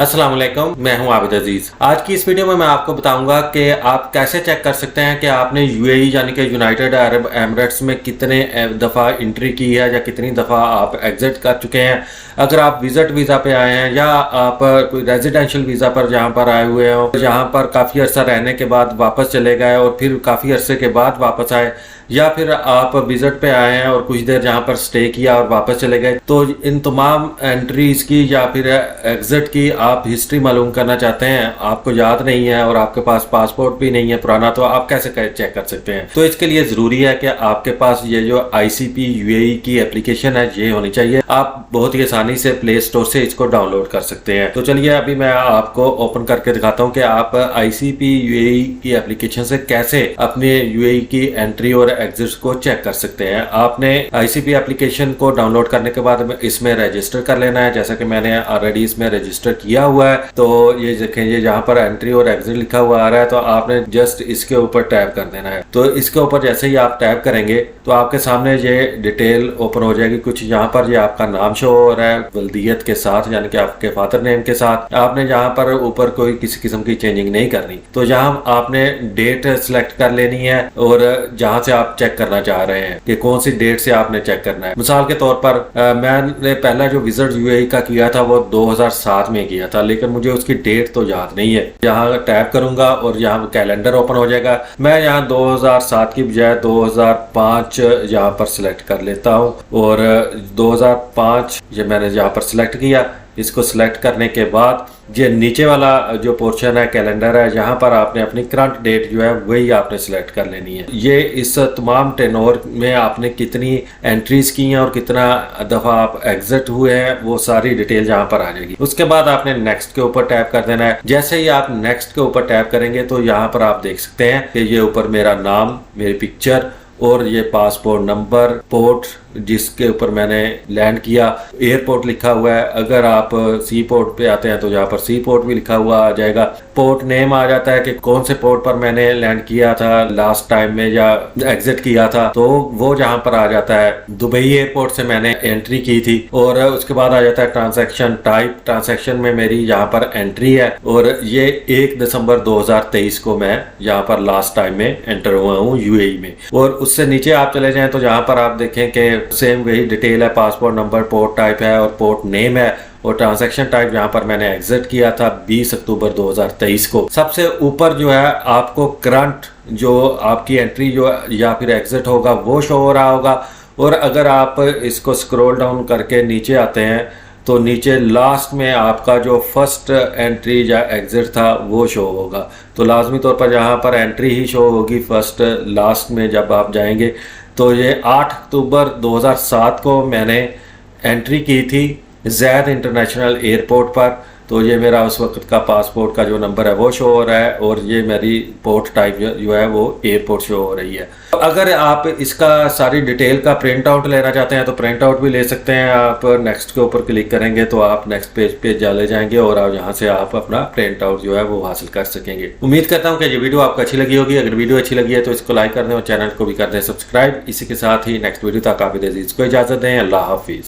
अस्सलाम वालेकुम, मैं हूं आबिद अजीज। आज की इस वीडियो में मैं आपको बताऊंगा कि आप कैसे चेक कर सकते हैं कि आपने यूएई यानी कि यूनाइटेड अरब एमिरेट्स में कितने दफ़ा एंट्री की है या कितनी दफ़ा आप एग्जिट कर चुके हैं। अगर आप विजिट वीज़ा पे आए हैं या आप कोई रेजिडेंशियल वीज़ा पर जहां पर आए हुए हो, जहां पर काफ़ी अरसा रहने के बाद वापस चले गए और फिर काफ़ी अरसे के बाद वापस आए, या फिर आप विजिट पे आए हैं और कुछ देर जहां पर स्टे किया और वापस चले गए, तो इन तमाम एंट्रीज की या फिर एग्जिट की आप हिस्ट्री मालूम करना चाहते हैं, आपको याद नहीं है और आपके पास पासपोर्ट भी नहीं है पुराना, तो आप कैसे चेक कर सकते हैं। तो इसके लिए जरूरी है कि आपके पास ये जो ICP UAE की एप्लीकेशन है ये होनी चाहिए। आप बहुत ही आसानी से प्ले स्टोर से इसको डाउनलोड कर सकते हैं। तो चलिए अभी मैं आपको ओपन करके दिखाता हूँ कि आप ICP UAE की एप्लीकेशन से कैसे अपने UAE की एंट्री और एग्जिट को चेक कर सकते हैं। आपने ICP एप्लीकेशन को डाउनलोड करने के बाद इसमें रजिस्टर कर लेना है, जैसा कि मैंने ऑलरेडी इसमें रजिस्टर किया हुआ है। तो ये देखें, ये जहां पर एंट्री और एग्जिट लिखा हुआ आ रहा है, तो आपने जस्ट इसके ऊपर टैप कर देना है। तो इसके ऊपर जैसे ही आप टैप करेंगे तो आपके सामने ये डिटेल ओपन हो जाएगी। कुछ यहाँ पर ये आपका नाम शो हो रहा है वल्दियत के साथ, यानी कि आपके फादर नेम के साथ। आपने यहाँ पर ऊपर कोई किसी किस्म की चेंजिंग नहीं करनी। तो यहाँ आपने डेट सिलेक्ट कर लेनी है और जहां से आप चेक करना चाह रहे हैं कि कौन सी डेट से आपने चेक करना है। मिसाल के तौर पर मैंने पहला जो विजिट यूएई का किया था वो 2007 में किया था, लेकिन मुझे उसकी डेट तो याद नहीं है। यहाँ टैप करूंगा और यहाँ कैलेंडर ओपन हो जाएगा। मैं यहाँ 2007 की बजाय 2005 यहाँ पर सिलेक्ट कर लेता हूँ और 2005 ये मैंने यहाँ पर सिलेक्ट किया। इसको सिलेक्ट करने के बाद ये नीचे वाला जो पोर्शन है कैलेंडर है, यहाँ पर आपने अपनी करंट डेट जो है वही आपने सिलेक्ट कर लेनी है। ये इस तमाम टेनोर में आपने कितनी एंट्रीज की हैं और कितना दफा आप एग्जिट हुए हैं वो सारी डिटेल यहाँ पर आ जाएगी। उसके बाद आपने नेक्स्ट के ऊपर टैप कर देना है। जैसे ही आप नेक्स्ट के ऊपर टैप करेंगे तो यहाँ पर आप देख सकते हैं कि ये ऊपर मेरा नाम, मेरी पिक्चर और ये पासपोर्ट नंबर, पोर्ट जिसके ऊपर मैंने लैंड किया, एयरपोर्ट लिखा हुआ है। अगर आप सी पोर्ट पे आते हैं तो यहाँ पर सी पोर्ट भी लिखा हुआ आ जाएगा। पोर्ट नेम आ जाता है कि कौन से पोर्ट पर मैंने लैंड किया था लास्ट टाइम में या एग्जिट किया था, तो वो जहाँ पर आ जाता है दुबई एयरपोर्ट से मैंने एंट्री की थी। और उसके बाद आ जाता है ट्रांजैक्शन टाइप। ट्रांजैक्शन में मेरी यहाँ पर एंट्री है और ये 1 दिसंबर 2023 को मैं यहाँ पर लास्ट टाइम में एंटर हुआ हूँ यूएई में। और उससे नीचे आप चले जाएं तो यहाँ पर आप देखें कि सेम वही डिटेल है, पासपोर्ट नंबर, पोर्ट टाइप है और पोर्ट नेम है और ट्रांजैक्शन टाइप यहाँ पर मैंने एग्जिट किया था 20 अक्टूबर 2023 को। सबसे ऊपर जो है आपको करंट जो आपकी एंट्री जो या फिर एग्जिट होगा वो शो हो रहा होगा। और अगर आप इसको स्क्रॉल डाउन करके नीचे आते हैं तो नीचे लास्ट में आपका जो फर्स्ट एंट्री या एग्जिट था वो शो होगा। तो लाजमी तौर पर यहाँ पर एंट्री ही शो होगी फर्स्ट लास्ट में जब आप जाएंगे। तो ये 8 अक्टूबर 2007 को मैंने एंट्री की थी जैद इंटरनेशनल एयरपोर्ट पर। तो ये मेरा उस वक्त का पासपोर्ट का जो नंबर है वो शो हो रहा है और ये मेरी पोर्ट टाइप जो है वो एयरपोर्ट शो हो रही है। अगर आप इसका सारी डिटेल का प्रिंट आउट लेना चाहते हैं तो प्रिंट आउट भी ले सकते हैं। आप नेक्स्ट के ऊपर क्लिक करेंगे तो आप नेक्स्ट पेज पे चले जाएंगे और यहाँ से आप अपना प्रिंट आउट जो है वो हासिल कर सकेंगे। उम्मीद करता हूँ कि ये वीडियो आपको अच्छी लगी होगी। अगर वीडियो अच्छी लगी है तो इसको लाइक कर दें और चैनल को भी कर दें सब्सक्राइब। इसी के साथ ही नेक्स्ट वीडियो तक आबिद अजीज को इजाजत दें। अल्लाह हाफिज।